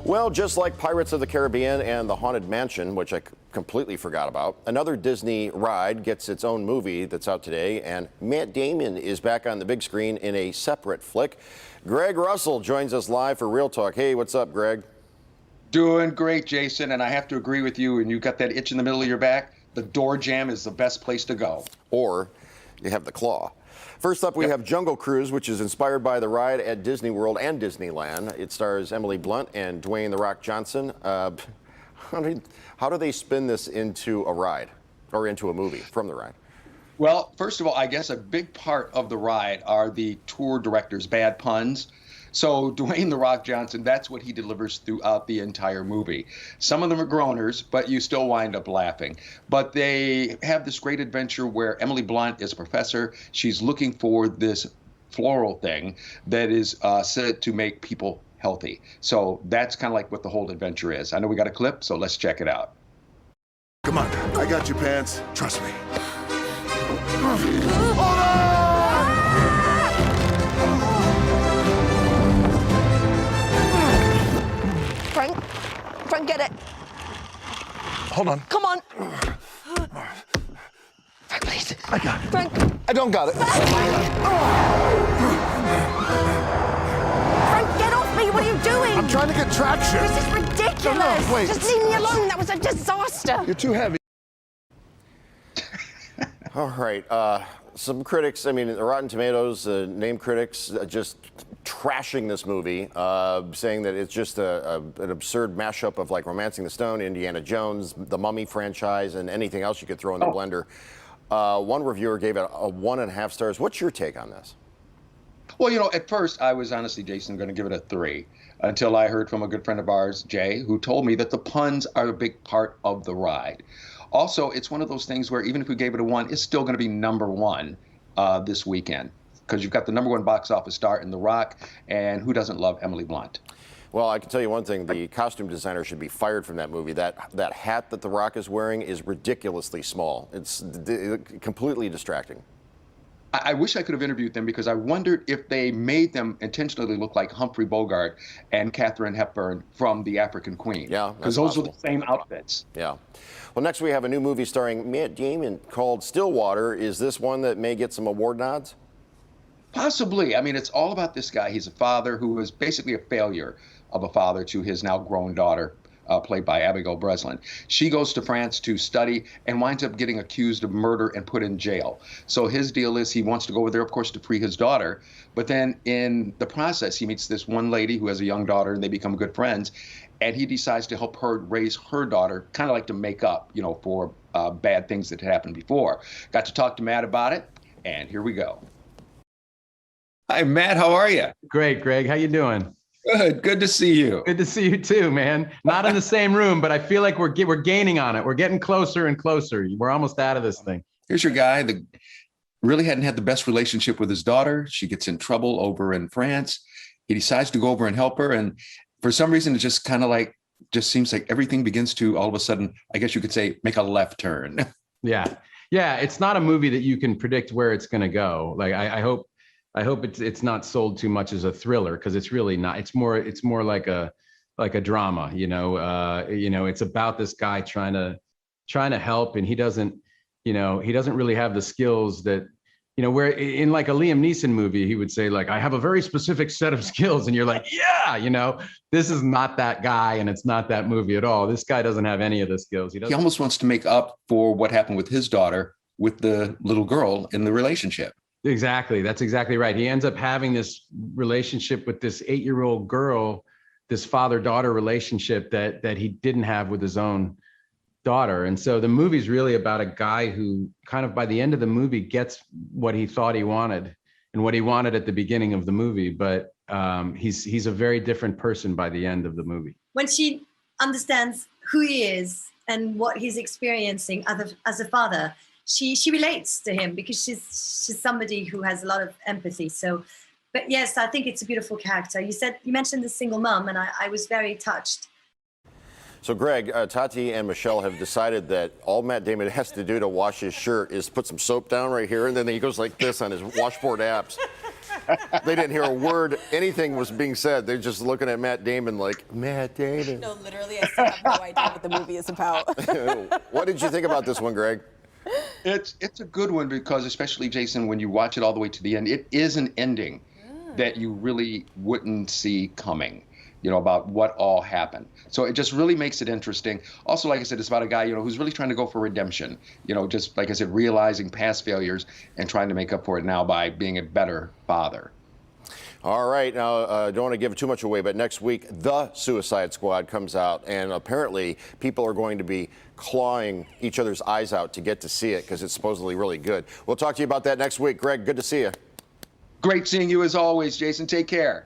Well, just like Pirates of the Caribbean and the Haunted Mansion, which I completely forgot about, another Disney ride gets its own movie that's out today, and Matt Damon is back on the big screen in a separate flick. Greg Russell joins us live for Real Talk. Hey, what's up, Greg? Doing great, Jason, and I have to agree with you, and you got that itch in the middle of your back, the door jam is the best place to go. Or you have the claw. First up, we have Jungle Cruise, which is inspired by the ride at Disney World and Disneyland. It stars Emily Blunt and Dwayne "The Rock" Johnson. How do they spin this into a ride or into a movie from the ride? Well, first of all, I guess a big part of the ride are the tour director's bad puns. So Dwayne "The Rock" Johnson, that's what he delivers throughout the entire movie. Some of them are groaners, but you still wind up laughing. But they have this great adventure where Emily Blunt is a professor. She's looking for this floral thing that is said to make people healthy. So that's kind of like what the whole adventure is. I know we got a clip, so let's check it out. Come on, I got you, Pants. Trust me. Hold on! Frank, get it. Hold on. Come on. Frank, please. I got it. Frank. I don't got it. Frank, get off me. What are you doing? I'm trying to get traction. This is ridiculous. No, wait. Just leave me alone. That was a disaster. You're too heavy. All right. Some critics, I mean, Rotten Tomatoes, name critics, just trashing this movie, saying that it's just an absurd mashup of like Romancing the Stone, Indiana Jones, the Mummy franchise, and anything else you could throw in the blender. One reviewer gave it a 1.5 stars. What's your take on this? Well, you know, at first I was honestly, Jason, going to give it a 3 until I heard from a good friend of ours, Jay, who told me that the puns are a big part of the ride. Also, it's one of those things where even if we gave it a 1, it's still going to be #1 this weekend because you've got the #1 box office star in The Rock, and who doesn't love Emily Blunt? Well, I can tell you one thing, the costume designer should be fired from that movie. That hat that The Rock is wearing is ridiculously small. It's completely distracting. I wish I could have interviewed them because I wondered if they made them intentionally look like Humphrey Bogart and Katharine Hepburn from The African Queen. Yeah, because those are the same outfits. Yeah. Well, next we have a new movie starring Matt Damon called Stillwater. Is this one that may get some award nods? Possibly. I mean, it's all about this guy. He's a father who is basically a failure of a father to his now grown daughter, played by Abigail Breslin. She goes to France to study and winds up getting accused of murder and put in jail. So his deal is he wants to go over there, of course, to free his daughter. But then in the process, he meets this one lady who has a young daughter, and they become good friends. And he decides to help her raise her daughter, kind of like to make up, you know, for bad things that had happened before. Got to talk to Matt about it, and here we go. Hi, Matt. How are you? Great, Greg. How you doing? Good. Good to see you. Good to see you too, man. Not in the same room, but I feel like we're gaining on it. We're getting closer and closer. We're almost out of this thing. Here's your guy that really hadn't had the best relationship with his daughter. She gets in trouble over in France. He decides to go over and help her. And for some reason, it just kind of like, just seems like everything begins to all of a sudden, I guess you could say, make a left turn. Yeah. Yeah. It's not a movie that you can predict where it's going to go. Like, I hope it's not sold too much as a thriller, because it's really not. It's more like a drama, you know. It's about this guy trying to help, and he doesn't really have the skills that, you know, where in like a Liam Neeson movie, he would say like, I have a very specific set of skills, and you're like, yeah, you know, this is not that guy, and it's not that movie at all. This guy doesn't have any of the skills. He almost wants to make up for what happened with his daughter with the little girl in the relationship. Exactly. That's exactly right. He ends up having this relationship with this 8-year-old girl, this father-daughter relationship that he didn't have with his own daughter. And so the movie's really about a guy who kind of by the end of the movie gets what he thought he wanted and what he wanted at the beginning of the movie. But he's a very different person by the end of the movie. When she understands who he is and what he's experiencing as a father, she relates to him because she's somebody who has a lot of empathy. So, but yes, I think it's a beautiful character. You mentioned the single mom, and I was very touched. So, Greg, Tati and Michelle have decided that all Matt Damon has to do to wash his shirt is put some soap down right here, and then he goes like this on his washboard abs. They didn't hear a word, anything was being said. They're just looking at Matt Damon like, Matt Damon. No, literally, I still have no idea what the movie is about. What did you think about this one, Greg? It's a good one because, especially Jason, when you watch it all the way to the end, it is an ending that you really wouldn't see coming, you know, about what all happened. So it just really makes it interesting. Also, like I said, it's about a guy, you know, who's really trying to go for redemption, you know, just like I said, realizing past failures and trying to make up for it now by being a better father. All right, now, don't want to give too much away, but next week, The Suicide Squad comes out, and apparently people are going to be clawing each other's eyes out to get to see it because it's supposedly really good. We'll talk to you about that next week. Greg, good to see you. Great seeing you as always, Jason. Take care.